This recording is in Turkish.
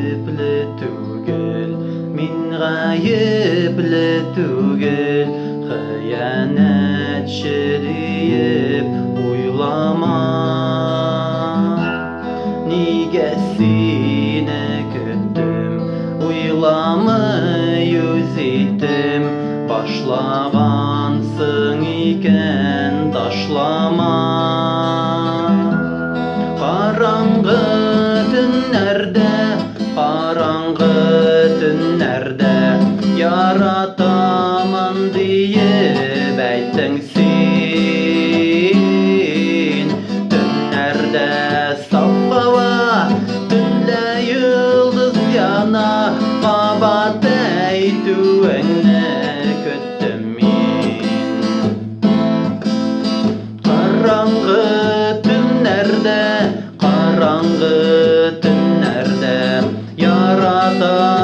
gayipli tugel, min gayipli tugel, hıyanetçi deyip uylama. Nigesine küttüm, uylamayı yüzittim, başlagansın iken taşlama. Karangı tünlerde yarataman diye beytin sin. Tünlerde saf hava, tünle yıldız yana, kabat eytüğüne küttüm min. Karangı tünlerde yaratan